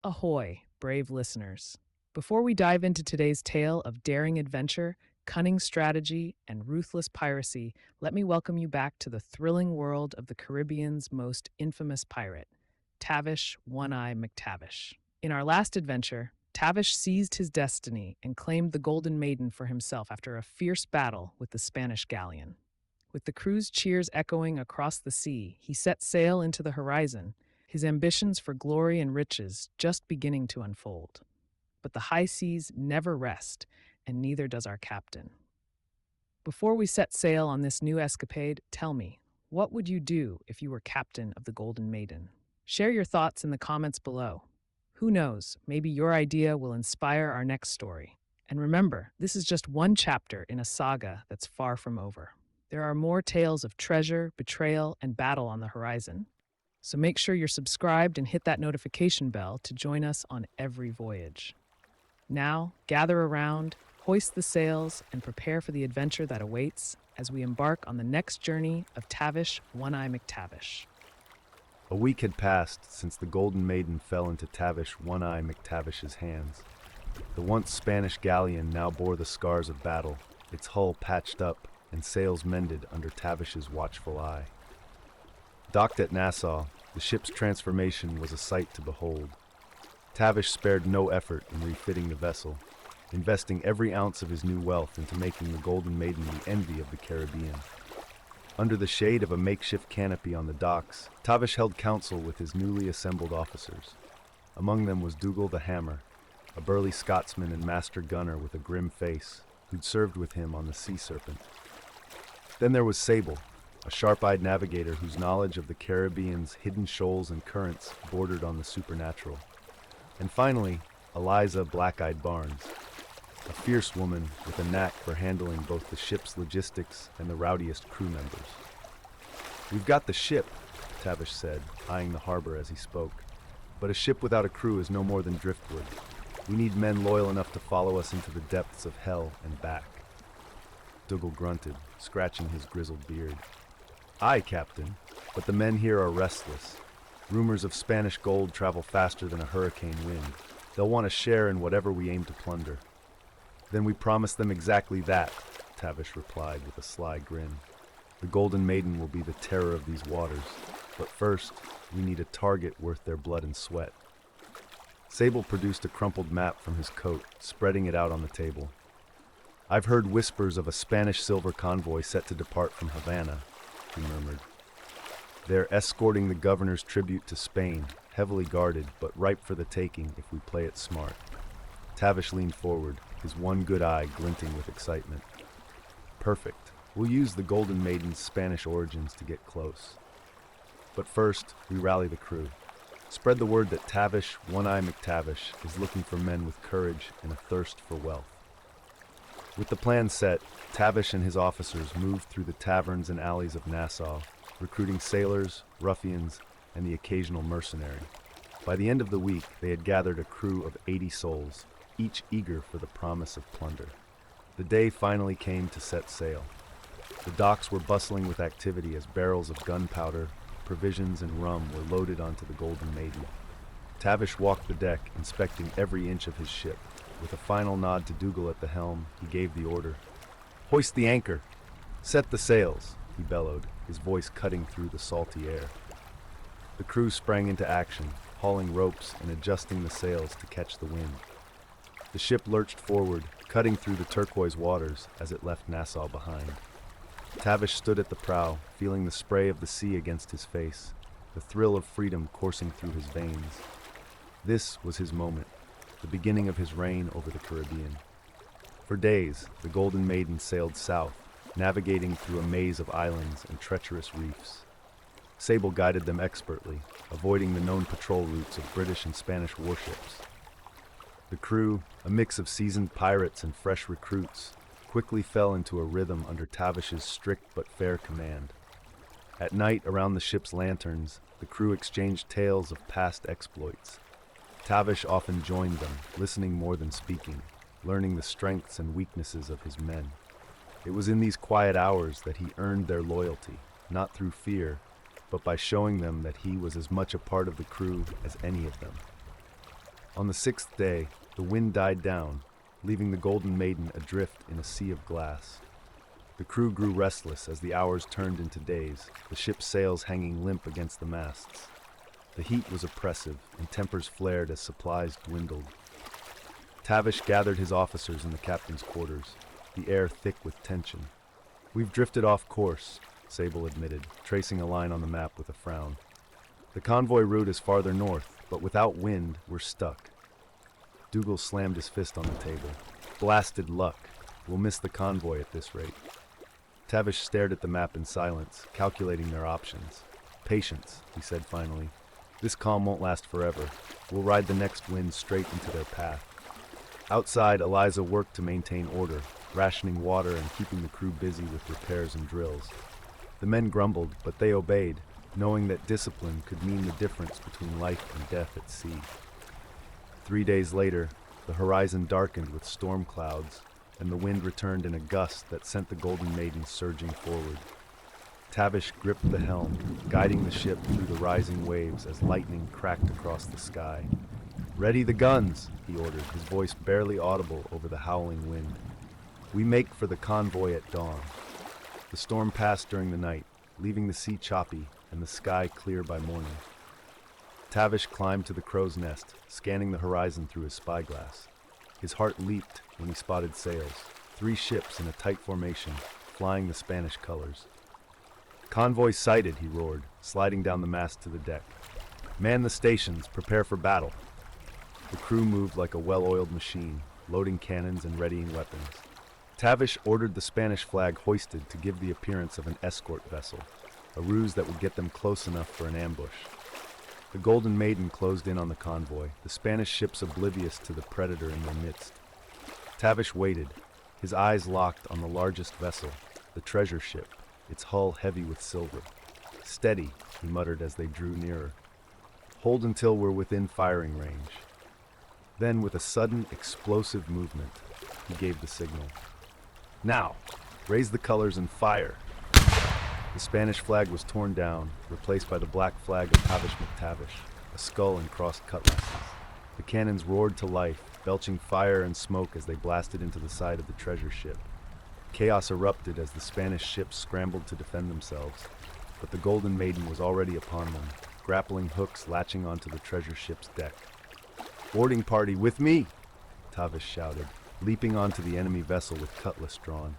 Ahoy, brave listeners. Before we dive into today's tale of daring adventure, cunning strategy, and ruthless piracy, let me welcome you back to the thrilling world of the Caribbean's most infamous pirate, Tavish One Eye McTavish. In our last adventure, Tavish seized his destiny and claimed the Golden Maiden for himself after a fierce battle with the Spanish galleon. With the crew's cheers echoing across the sea, he set sail into the horizon, his ambitions for glory and riches just beginning to unfold. But the high seas never rest, and neither does our captain. Before we set sail on this new escapade, tell me, what would you do if you were captain of the Golden Maiden? Share your thoughts in the comments below. Who knows, maybe your idea will inspire our next story. And remember, this is just one chapter in a saga that's far from over. There are more tales of treasure, betrayal, and battle on the horizon. So make sure you're subscribed and hit that notification bell to join us on every voyage. Now, gather around, hoist the sails, and prepare for the adventure that awaits as we embark on the next journey of Tavish One Eye McTavish. A week had passed since the Golden Maiden fell into Tavish One Eye McTavish's hands. The once Spanish galleon now bore the scars of battle, its hull patched up and sails mended under Tavish's watchful eye. Docked at Nassau, the ship's transformation was a sight to behold. Tavish spared no effort in refitting the vessel, investing every ounce of his new wealth into making the Golden Maiden the envy of the Caribbean. Under the shade of a makeshift canopy on the docks, Tavish held council with his newly assembled officers. Among them was Dougal the Hammer, a burly Scotsman and master gunner with a grim face, who'd served with him on the Sea Serpent. Then there was Sable, a sharp-eyed navigator whose knowledge of the Caribbean's hidden shoals and currents bordered on the supernatural. And finally, Eliza Black-Eyed Barnes, a fierce woman with a knack for handling both the ship's logistics and the rowdiest crew members. "We've got the ship," Tavish said, eyeing the harbor as he spoke. "But a ship without a crew is no more than driftwood. We need men loyal enough to follow us into the depths of hell and back." Dougal grunted, scratching his grizzled beard. "Aye, Captain, but the men here are restless. Rumors of Spanish gold travel faster than a hurricane wind. They'll want a share in whatever we aim to plunder." "Then we promise them exactly that," Tavish replied with a sly grin. "The Golden Maiden will be the terror of these waters, but first, we need a target worth their blood and sweat." Sable produced a crumpled map from his coat, spreading it out on the table. "I've heard whispers of a Spanish silver convoy set to depart from Havana," he murmured. "They're escorting the governor's tribute to Spain, heavily guarded, but ripe for the taking if we play it smart." Tavish leaned forward, his one good eye glinting with excitement. "Perfect. We'll use the Golden Maiden's Spanish origins to get close. But first, we rally the crew. Spread the word that Tavish One Eye McTavish is looking for men with courage and a thirst for wealth." With the plan set, Tavish and his officers moved through the taverns and alleys of Nassau, recruiting sailors, ruffians, and the occasional mercenary. By the end of the week, they had gathered a crew of 80 souls, each eager for the promise of plunder. The day finally came to set sail. The docks were bustling with activity as barrels of gunpowder, provisions, and rum were loaded onto the Golden Maiden. Tavish walked the deck, inspecting every inch of his ship. With a final nod to Dougal at the helm, he gave the order. "Hoist the anchor! Set the sails!" he bellowed, his voice cutting through the salty air. The crew sprang into action, hauling ropes and adjusting the sails to catch the wind. The ship lurched forward, cutting through the turquoise waters as it left Nassau behind. Tavish stood at the prow, feeling the spray of the sea against his face, the thrill of freedom coursing through his veins. This was his moment, the beginning of his reign over the Caribbean. For days, the Golden Maiden sailed south, navigating through a maze of islands and treacherous reefs. Sable guided them expertly, avoiding the known patrol routes of British and Spanish warships. The crew, a mix of seasoned pirates and fresh recruits, quickly fell into a rhythm under Tavish's strict but fair command. At night, around the ship's lanterns, the crew exchanged tales of past exploits. Tavish often joined them, listening more than speaking, learning the strengths and weaknesses of his men. It was in these quiet hours that he earned their loyalty, not through fear, but by showing them that he was as much a part of the crew as any of them. On the sixth day, the wind died down, leaving the Golden Maiden adrift in a sea of glass. The crew grew restless as the hours turned into days, the ship's sails hanging limp against the masts. The heat was oppressive, and tempers flared as supplies dwindled. Tavish gathered his officers in the captain's quarters, the air thick with tension. "We've drifted off course," Sable admitted, tracing a line on the map with a frown. "The convoy route is farther north, but without wind, we're stuck." Dougal slammed his fist on the table. "Blasted luck. We'll miss the convoy at this rate." Tavish stared at the map in silence, calculating their options. "Patience," he said finally. "This calm won't last forever. We'll ride the next wind straight into their path." Outside, Eliza worked to maintain order, rationing water and keeping the crew busy with repairs and drills. The men grumbled, but they obeyed, knowing that discipline could mean the difference between life and death at sea. 3 days later, the horizon darkened with storm clouds, and the wind returned in a gust that sent the Golden Maiden surging forward. Tavish gripped the helm, guiding the ship through the rising waves as lightning cracked across the sky. "Ready the guns," he ordered, his voice barely audible over the howling wind. "We make for the convoy at dawn." The storm passed during the night, leaving the sea choppy and the sky clear by morning. Tavish climbed to the crow's nest, scanning the horizon through his spyglass. His heart leaped when he spotted sails, 3 ships in a tight formation, flying the Spanish colors. "Convoy sighted," he roared, sliding down the mast to the deck. "Man the stations, prepare for battle." The crew moved like a well-oiled machine, loading cannons and readying weapons. Tavish ordered the Spanish flag hoisted to give the appearance of an escort vessel, a ruse that would get them close enough for an ambush. The Golden Maiden closed in on the convoy, the Spanish ships oblivious to the predator in their midst. Tavish waited, his eyes locked on the largest vessel, the treasure ship, its hull heavy with silver. "Steady," he muttered as they drew nearer. "Hold until we're within firing range." Then, with a sudden, explosive movement, he gave the signal. "Now, raise the colors and fire." The Spanish flag was torn down, replaced by the black flag of Tavish McTavish, a skull and crossed cutlasses. The cannons roared to life, belching fire and smoke as they blasted into the side of the treasure ship. Chaos erupted as the Spanish ships scrambled to defend themselves, but the Golden Maiden was already upon them, grappling hooks latching onto the treasure ship's deck. "Boarding party with me!" Tavish shouted, leaping onto the enemy vessel with cutlass drawn.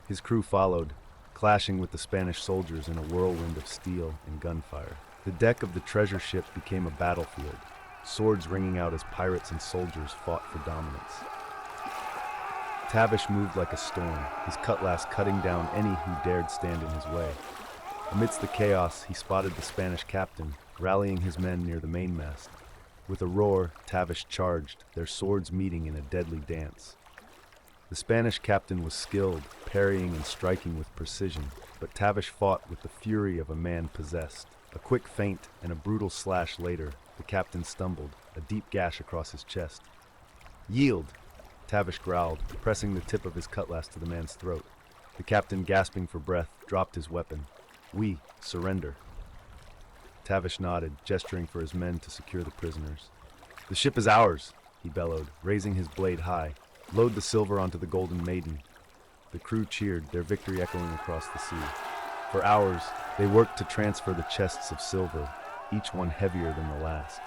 His crew followed, clashing with the Spanish soldiers in a whirlwind of steel and gunfire. The deck of the treasure ship became a battlefield, swords ringing out as pirates and soldiers fought for dominance. Tavish moved like a storm, his cutlass cutting down any who dared stand in his way. Amidst the chaos, he spotted the Spanish captain, rallying his men near the mainmast. With a roar, Tavish charged, their swords meeting in a deadly dance. The Spanish captain was skilled, parrying and striking with precision, but Tavish fought with the fury of a man possessed. A quick feint and a brutal slash later, the captain stumbled, a deep gash across his chest. "Yield!" Tavish growled, pressing the tip of his cutlass to the man's throat. The captain, gasping for breath, dropped his weapon. "We surrender." Tavish nodded, gesturing for his men to secure the prisoners. "The ship is ours," he bellowed, raising his blade high. "Load the silver onto the Golden Maiden." The crew cheered, their victory echoing across the sea. For hours, they worked to transfer the chests of silver, each one heavier than the last.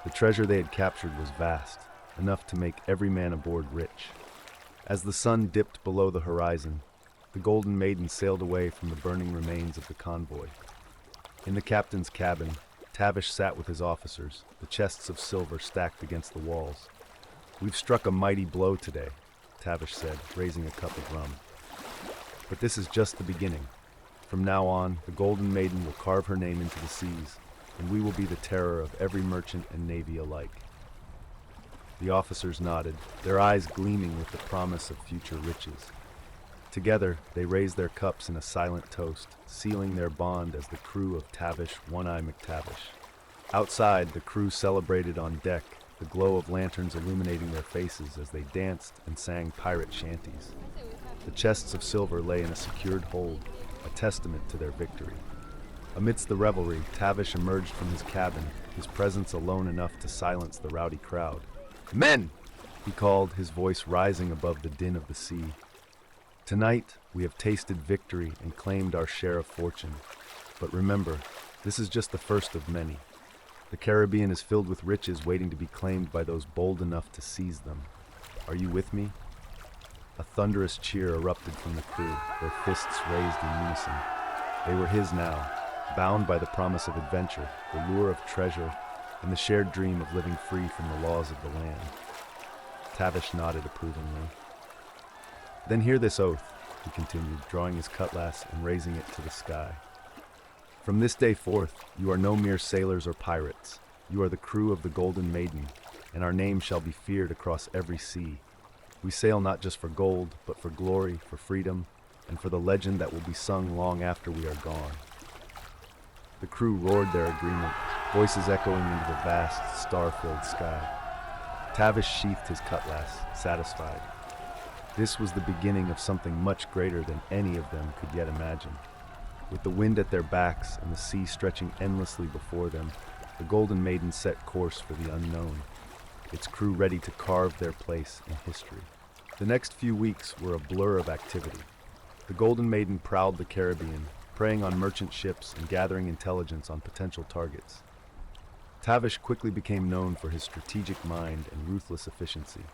The treasure they had captured was vast, enough to make every man aboard rich. As the sun dipped below the horizon, the Golden Maiden sailed away from the burning remains of the convoy. In the captain's cabin, Tavish sat with his officers, the chests of silver stacked against the walls. "We've struck a mighty blow today," Tavish said, raising a cup of rum. "But this is just the beginning. From now on, the Golden Maiden will carve her name into the seas, and we will be the terror of every merchant and navy alike." The officers nodded, their eyes gleaming with the promise of future riches. Together, they raised their cups in a silent toast, sealing their bond as the crew of Tavish One Eye McTavish. Outside, the crew celebrated on deck, the glow of lanterns illuminating their faces as they danced and sang pirate shanties. The chests of silver lay in a secured hold, a testament to their victory. Amidst the revelry, Tavish emerged from his cabin, his presence alone enough to silence the rowdy crowd. "Men!" he called, his voice rising above the din of the sea. "Tonight, we have tasted victory and claimed our share of fortune. But remember, this is just the first of many. The Caribbean is filled with riches waiting to be claimed by those bold enough to seize them. Are you with me?" A thunderous cheer erupted from the crew, their fists raised in unison. They were his now, bound by the promise of adventure, the lure of treasure, and the shared dream of living free from the laws of the land. Tavish nodded approvingly. "Then hear this oath," he continued, drawing his cutlass and raising it to the sky. "From this day forth, you are no mere sailors or pirates. You are the crew of the Golden Maiden, and our name shall be feared across every sea. We sail not just for gold, but for glory, for freedom, and for the legend that will be sung long after we are gone." The crew roared their agreement, voices echoing into the vast, star-filled sky. Tavish sheathed his cutlass, satisfied. This was the beginning of something much greater than any of them could yet imagine. With the wind at their backs and the sea stretching endlessly before them, the Golden Maiden set course for the unknown, its crew ready to carve their place in history. The next few weeks were a blur of activity. The Golden Maiden prowled the Caribbean, preying on merchant ships and gathering intelligence on potential targets. Tavish quickly became known for his strategic mind and ruthless efficiency.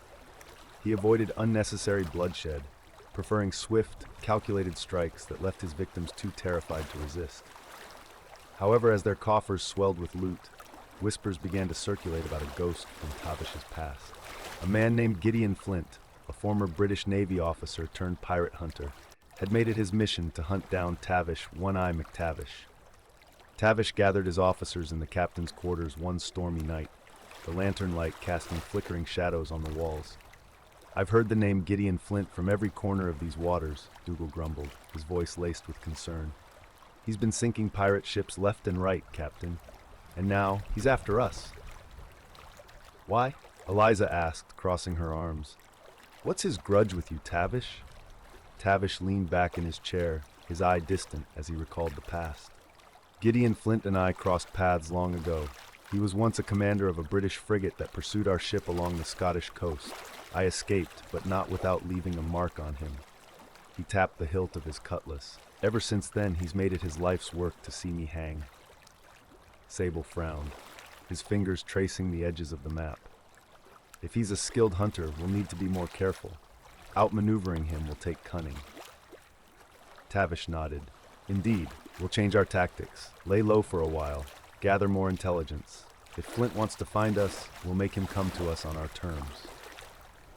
He avoided unnecessary bloodshed, preferring swift, calculated strikes that left his victims too terrified to resist. However, as their coffers swelled with loot, whispers began to circulate about a ghost from Tavish's past. A man named Gideon Flint, a former British Navy officer turned pirate hunter, had made it his mission to hunt down Tavish One Eye McTavish. Tavish gathered his officers in the captain's quarters one stormy night, the lantern light casting flickering shadows on the walls. "I've heard the name Gideon Flint from every corner of these waters," Dougal grumbled, his voice laced with concern. "He's been sinking pirate ships left and right, Captain. And now he's after us." "Why?" Eliza asked, crossing her arms. "What's his grudge with you, Tavish?" Tavish leaned back in his chair, his eye distant as he recalled the past. "Gideon Flint and I crossed paths long ago. He was once a commander of a British frigate that pursued our ship along the Scottish coast. I escaped, but not without leaving a mark on him." He tapped the hilt of his cutlass. "Ever since then, he's made it his life's work to see me hang." Sable frowned, his fingers tracing the edges of the map. "If he's a skilled hunter, we'll need to be more careful. Outmaneuvering him will take cunning." Tavish nodded. "Indeed, we'll change our tactics, lay low for a while, gather more intelligence. If Flint wants to find us, we'll make him come to us on our terms."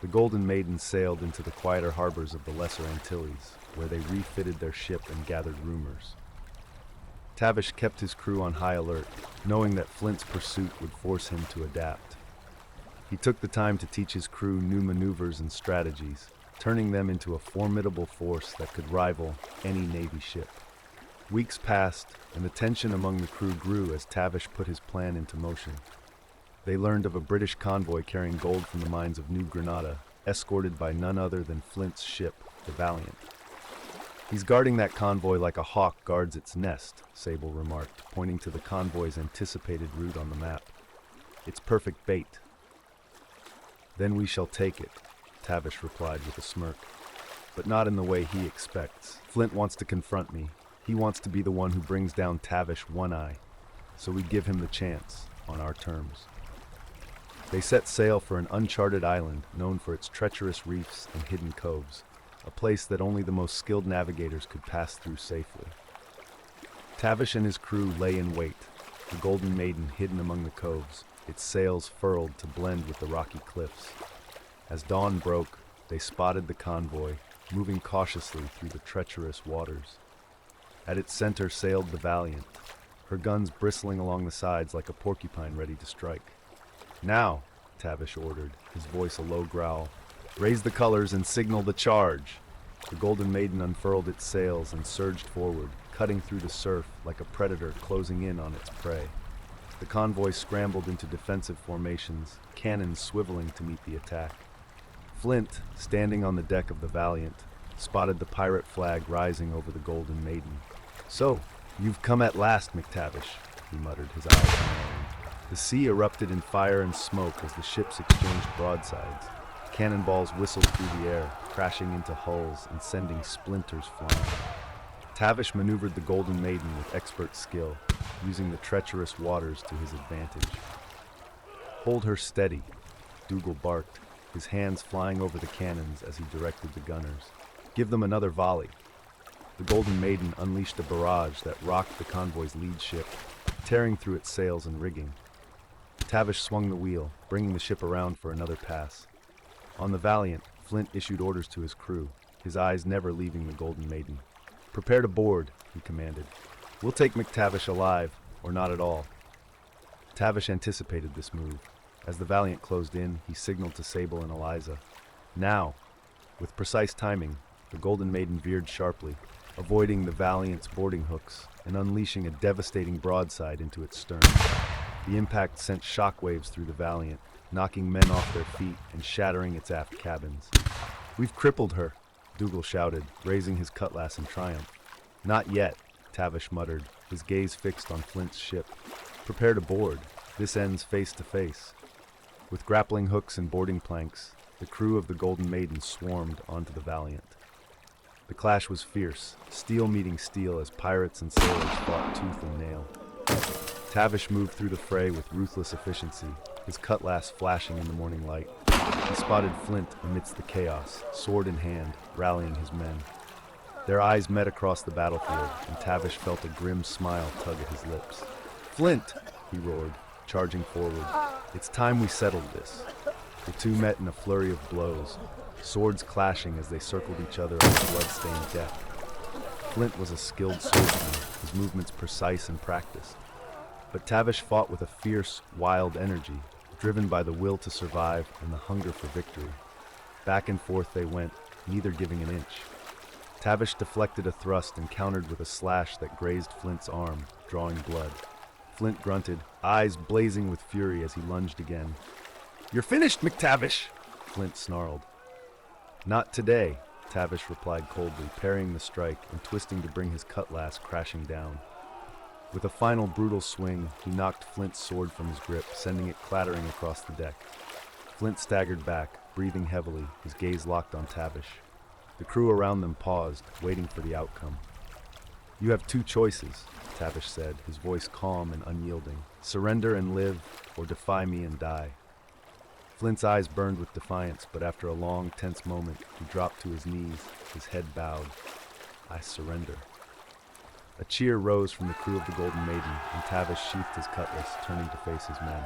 The Golden Maiden sailed into the quieter harbors of the Lesser Antilles, where they refitted their ship and gathered rumors. Tavish kept his crew on high alert, knowing that Flint's pursuit would force him to adapt. He took the time to teach his crew new maneuvers and strategies, turning them into a formidable force that could rival any Navy ship. Weeks passed, and the tension among the crew grew as Tavish put his plan into motion. They learned of a British convoy carrying gold from the mines of New Granada, escorted by none other than Flint's ship, the Valiant. "He's guarding that convoy like a hawk guards its nest," Sable remarked, pointing to the convoy's anticipated route on the map. "It's perfect bait." "Then we shall take it," Tavish replied with a smirk. "But not in the way he expects. Flint wants to confront me. He wants to be the one who brings down Tavish One Eye, so we give him the chance, on our terms." They set sail for an uncharted island known for its treacherous reefs and hidden coves, a place that only the most skilled navigators could pass through safely. Tavish and his crew lay in wait, the Golden Maiden hidden among the coves, its sails furled to blend with the rocky cliffs. As dawn broke, they spotted the convoy, moving cautiously through the treacherous waters. At its center sailed the Valiant, her guns bristling along the sides like a porcupine ready to strike. "Now," Tavish ordered, his voice a low growl, "raise the colors and signal the charge." The Golden Maiden unfurled its sails and surged forward, cutting through the surf like a predator closing in on its prey. The convoy scrambled into defensive formations, cannons swiveling to meet the attack. Flint, standing on the deck of the Valiant, spotted the pirate flag rising over the Golden Maiden. "So, you've come at last, McTavish," he muttered, his eyes narrowing. The sea erupted in fire and smoke as the ships exchanged broadsides. Cannonballs whistled through the air, crashing into hulls and sending splinters flying. Tavish maneuvered the Golden Maiden with expert skill, using the treacherous waters to his advantage. "Hold her steady," Dougal barked, his hands flying over the cannons as he directed the gunners. "Give them another volley." The Golden Maiden unleashed a barrage that rocked the convoy's lead ship, tearing through its sails and rigging. Tavish swung the wheel, bringing the ship around for another pass. On the Valiant, Flint issued orders to his crew, his eyes never leaving the Golden Maiden. "Prepare to board," he commanded. "We'll take McTavish alive, or not at all." Tavish anticipated this move. As the Valiant closed in, he signaled to Sable and Eliza. "Now!" With precise timing, the Golden Maiden veered sharply, avoiding the Valiant's boarding hooks and unleashing a devastating broadside into its stern. The impact sent shockwaves through the Valiant, knocking men off their feet and shattering its aft cabins. "We've crippled her," Dougal shouted, raising his cutlass in triumph. "Not yet," Tavish muttered, his gaze fixed on Flint's ship. "Prepare to board. This ends face to face." With grappling hooks and boarding planks, the crew of the Golden Maiden swarmed onto the Valiant. The clash was fierce, steel meeting steel as pirates and sailors fought tooth and nail. Tavish moved through the fray with ruthless efficiency, his cutlass flashing in the morning light. He spotted Flint amidst the chaos, sword in hand, rallying his men. Their eyes met across the battlefield, and Tavish felt a grim smile tug at his lips. "Flint!" he roared, charging forward. "It's time we settled this." The two met in a flurry of blows, swords clashing as they circled each other on the blood-stained deck. Flint was a skilled swordsman, his movements precise and practiced. But Tavish fought with a fierce, wild energy, driven by the will to survive and the hunger for victory. Back and forth they went, neither giving an inch. Tavish deflected a thrust and countered with a slash that grazed Flint's arm, drawing blood. Flint grunted, eyes blazing with fury as he lunged again. "You're finished, McTavish!" Flint snarled. "Not today," Tavish replied coldly, parrying the strike and twisting to bring his cutlass crashing down. With a final brutal swing, he knocked Flint's sword from his grip, sending it clattering across the deck. Flint staggered back, breathing heavily, his gaze locked on Tavish. The crew around them paused, waiting for the outcome. "You have two choices," Tavish said, his voice calm and unyielding. "Surrender and live, or defy me and die." Flint's eyes burned with defiance, but after a long, tense moment, he dropped to his knees, his head bowed. "I surrender." A cheer rose from the crew of the Golden Maiden, and Tavish sheathed his cutlass, turning to face his men.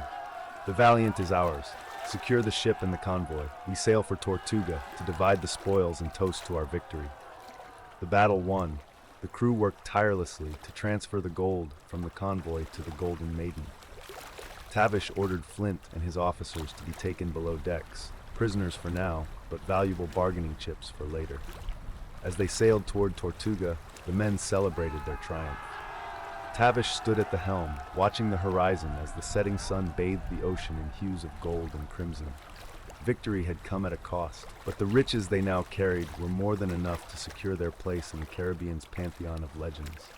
"The Valiant is ours. Secure the ship and the convoy. We sail for Tortuga to divide the spoils and toast to our victory." The battle won. The crew worked tirelessly to transfer the gold from the convoy to the Golden Maiden. Tavish ordered Flint and his officers to be taken below decks, prisoners for now, but valuable bargaining chips for later. As they sailed toward Tortuga, the men celebrated their triumph. Tavish stood at the helm, watching the horizon as the setting sun bathed the ocean in hues of gold and crimson. Victory had come at a cost, but the riches they now carried were more than enough to secure their place in the Caribbean's pantheon of legends.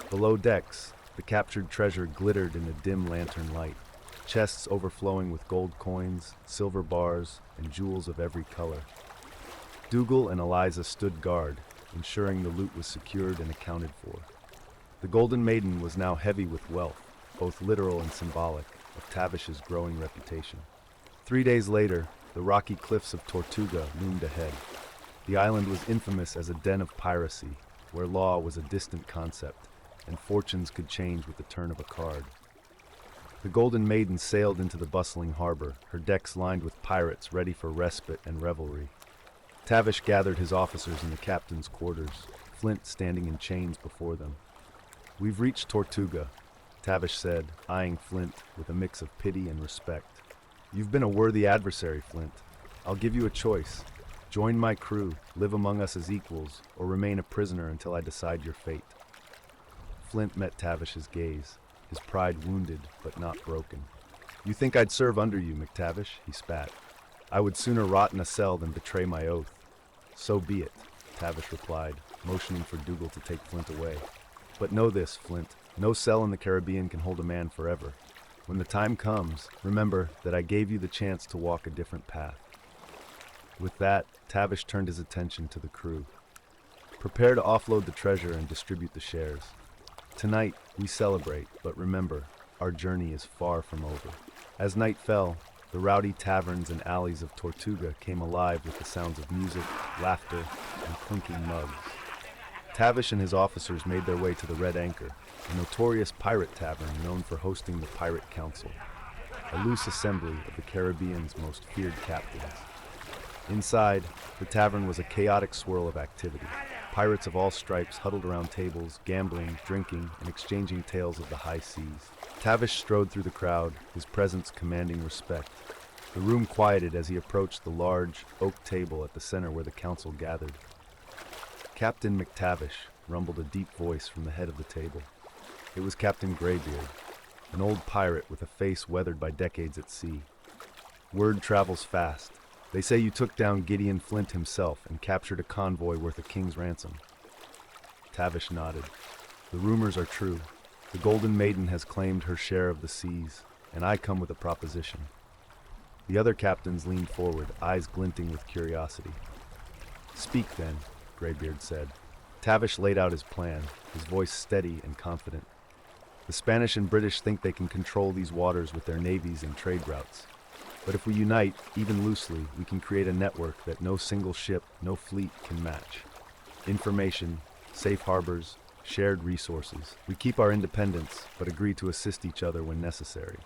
Below decks, the captured treasure glittered in the dim lantern light, chests overflowing with gold coins, silver bars, and jewels of every color. Dougal and Eliza stood guard, ensuring the loot was secured and accounted for. The Golden Maiden was now heavy with wealth, both literal and symbolic, of Tavish's growing reputation. 3 days later, the rocky cliffs of Tortuga loomed ahead. The island was infamous as a den of piracy, where law was a distant concept, and fortunes could change with the turn of a card. The Golden Maiden sailed into the bustling harbor, her decks lined with pirates ready for respite and revelry. Tavish gathered his officers in the captain's quarters, Flint standing in chains before them. "We've reached Tortuga," Tavish said, eyeing Flint with a mix of pity and respect. "You've been a worthy adversary, Flint. I'll give you a choice. Join my crew, live among us as equals, or remain a prisoner until I decide your fate." Flint met Tavish's gaze, his pride wounded but not broken. "You think I'd serve under you, McTavish?" he spat. "I would sooner rot in a cell than betray my oath." "So be it," Tavish replied, motioning for Dougal to take Flint away. "But know this, Flint, no cell in the Caribbean can hold a man forever. When the time comes, remember that I gave you the chance to walk a different path." With that, Tavish turned his attention to the crew. "Prepare to offload the treasure and distribute the shares. Tonight, we celebrate, but remember, our journey is far from over." As night fell, the rowdy taverns and alleys of Tortuga came alive with the sounds of music, laughter, and clinking mugs. Tavish and his officers made their way to the Red Anchor, a notorious pirate tavern known for hosting the Pirate Council, a loose assembly of the Caribbean's most feared captains. Inside, the tavern was a chaotic swirl of activity. Pirates of all stripes huddled around tables, gambling, drinking, and exchanging tales of the high seas. Tavish strode through the crowd, his presence commanding respect. The room quieted as he approached the large, oak table at the center where the council gathered. "Captain McTavish," rumbled a deep voice from the head of the table. It was Captain Greybeard, an old pirate with a face weathered by decades at sea. "Word travels fast. They say you took down Gideon Flint himself and captured a convoy worth a king's ransom." Tavish nodded. "The rumors are true. The Golden Maiden has claimed her share of the seas, and I come with a proposition." The other captains leaned forward, eyes glinting with curiosity. "Speak then," Greybeard said. Tavish laid out his plan, his voice steady and confident. "The Spanish and British think they can control these waters with their navies and trade routes. But if we unite, even loosely, we can create a network that no single ship, no fleet can match. Information, safe harbors, shared resources. We keep our independence, but agree to assist each other when necessary."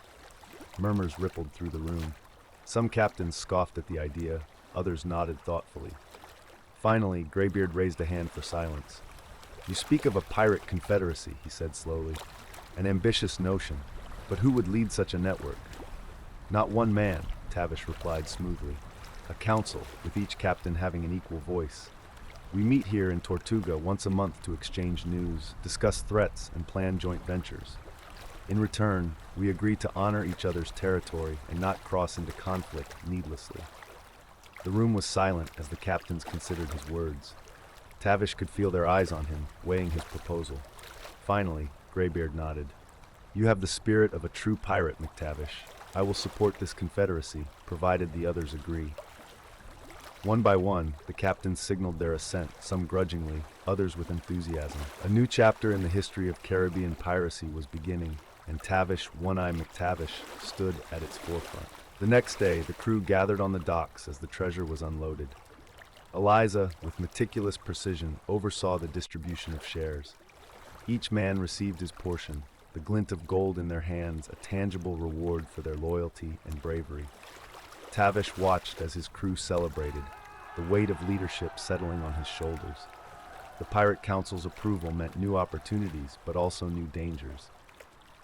Murmurs rippled through the room. Some captains scoffed at the idea, others nodded thoughtfully. Finally, Greybeard raised a hand for silence. "You speak of a pirate confederacy," he said slowly. "An ambitious notion, but who would lead such a network?" "Not one man," Tavish replied smoothly. "A council, with each captain having an equal voice. We meet here in Tortuga once a month to exchange news, discuss threats, and plan joint ventures. In return, we agree to honor each other's territory and not cross into conflict needlessly." The room was silent as the captains considered his words. Tavish could feel their eyes on him, weighing his proposal. Finally, Greybeard nodded. "You have the spirit of a true pirate, McTavish. I will support this confederacy, provided the others agree." One by one, the captains signaled their assent, some grudgingly, others with enthusiasm. A new chapter in the history of Caribbean piracy was beginning, and Tavish One Eye McTavish stood at its forefront. The next day, the crew gathered on the docks as the treasure was unloaded. Eliza, with meticulous precision, oversaw the distribution of shares. Each man received his portion, the glint of gold in their hands a tangible reward for their loyalty and bravery. Tavish watched as his crew celebrated, the weight of leadership settling on his shoulders. The Pirate Council's approval meant new opportunities, but also new dangers.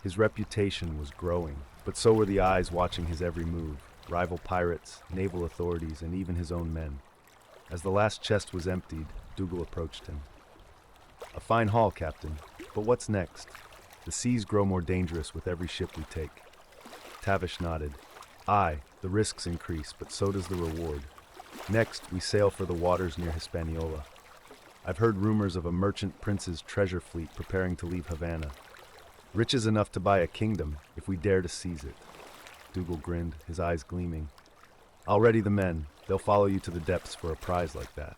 His reputation was growing, but so were the eyes watching his every move, rival pirates, naval authorities, and even his own men. As the last chest was emptied, Dougal approached him. "A fine haul, Captain, but what's next? The seas grow more dangerous with every ship we take." Tavish nodded. "Aye, the risks increase, but so does the reward. Next, we sail for the waters near Hispaniola. I've heard rumors of a merchant prince's treasure fleet preparing to leave Havana. Riches enough to buy a kingdom, if we dare to seize it." Dougal grinned, his eyes gleaming. "I'll ready the men. They'll follow you to the depths for a prize like that."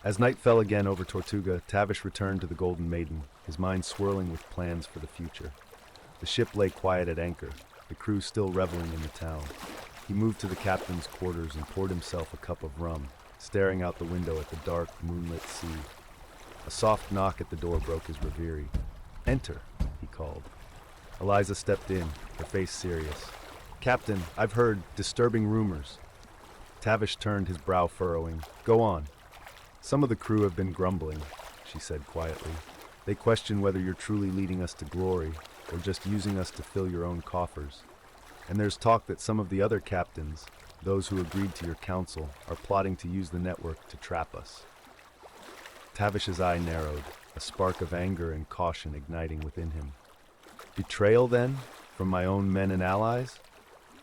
As night fell again over Tortuga, Tavish returned to the Golden Maiden, his mind swirling with plans for the future. The ship lay quiet at anchor, the crew still reveling in the town. He moved to the captain's quarters and poured himself a cup of rum, staring out the window at the dark, moonlit sea. A soft knock at the door broke his reverie. "Enter," he called. Eliza stepped in, her face serious. "Captain, I've heard disturbing rumors." Tavish turned, his brow furrowing. "Go on." "Some of the crew have been grumbling," she said quietly. "They question whether you're truly leading us to glory, or just using us to fill your own coffers. And there's talk that some of the other captains, those who agreed to your counsel, are plotting to use the network to trap us." Tavish's eye narrowed, a spark of anger and caution igniting within him. "Betrayal, then, from my own men and allies?"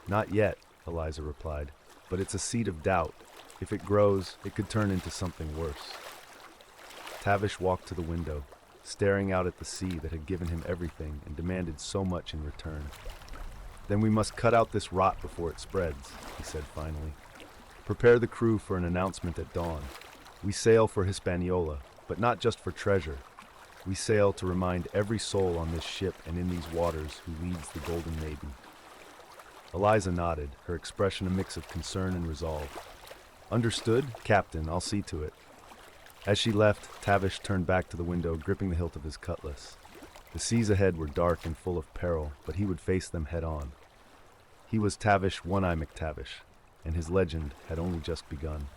"Not yet," Eliza replied, "but it's a seed of doubt. If it grows, it could turn into something worse." Tavish walked to the window, staring out at the sea that had given him everything and demanded so much in return. Then we must cut out this rot before it spreads, he said finally. Prepare the crew for an announcement at dawn. We sail for Hispaniola, but not just for treasure. We sail to remind every soul on this ship and in these waters who leads the Golden Maiden. Eliza nodded, her expression a mix of concern and resolve. Understood, Captain, I'll see to it. As she left, Tavish turned back to the window, gripping the hilt of his cutlass. The seas ahead were dark and full of peril, but he would face them head on. He was Tavish One Eye McTavish, and his legend had only just begun.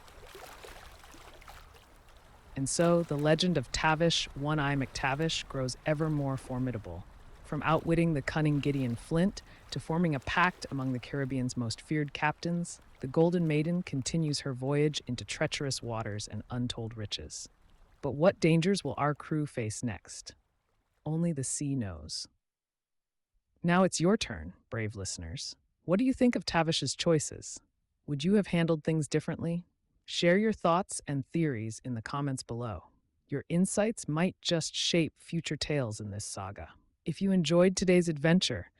And so the legend of Tavish One Eye McTavish grows ever more formidable. From outwitting the cunning Gideon Flint to forming a pact among the Caribbean's most feared captains, the Golden Maiden continues her voyage into treacherous waters and untold riches. But what dangers will our crew face next? Only the sea knows. Now it's your turn, brave listeners. What do you think of Tavish's choices? Would you have handled things differently? Share your thoughts and theories in the comments below. Your insights might just shape future tales in this saga. If you enjoyed today's adventure,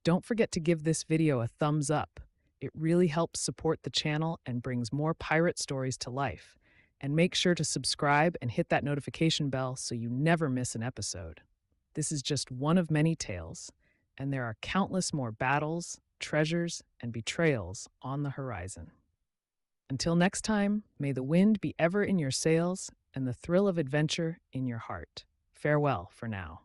don't forget to give this video a thumbs up. It really helps support the channel and brings more pirate stories to life. And make sure to subscribe and hit that notification bell so you never miss an episode. This is just one of many tales, and there are countless more battles, treasures, and betrayals on the horizon. Until next time, may the wind be ever in your sails and the thrill of adventure in your heart. Farewell for now.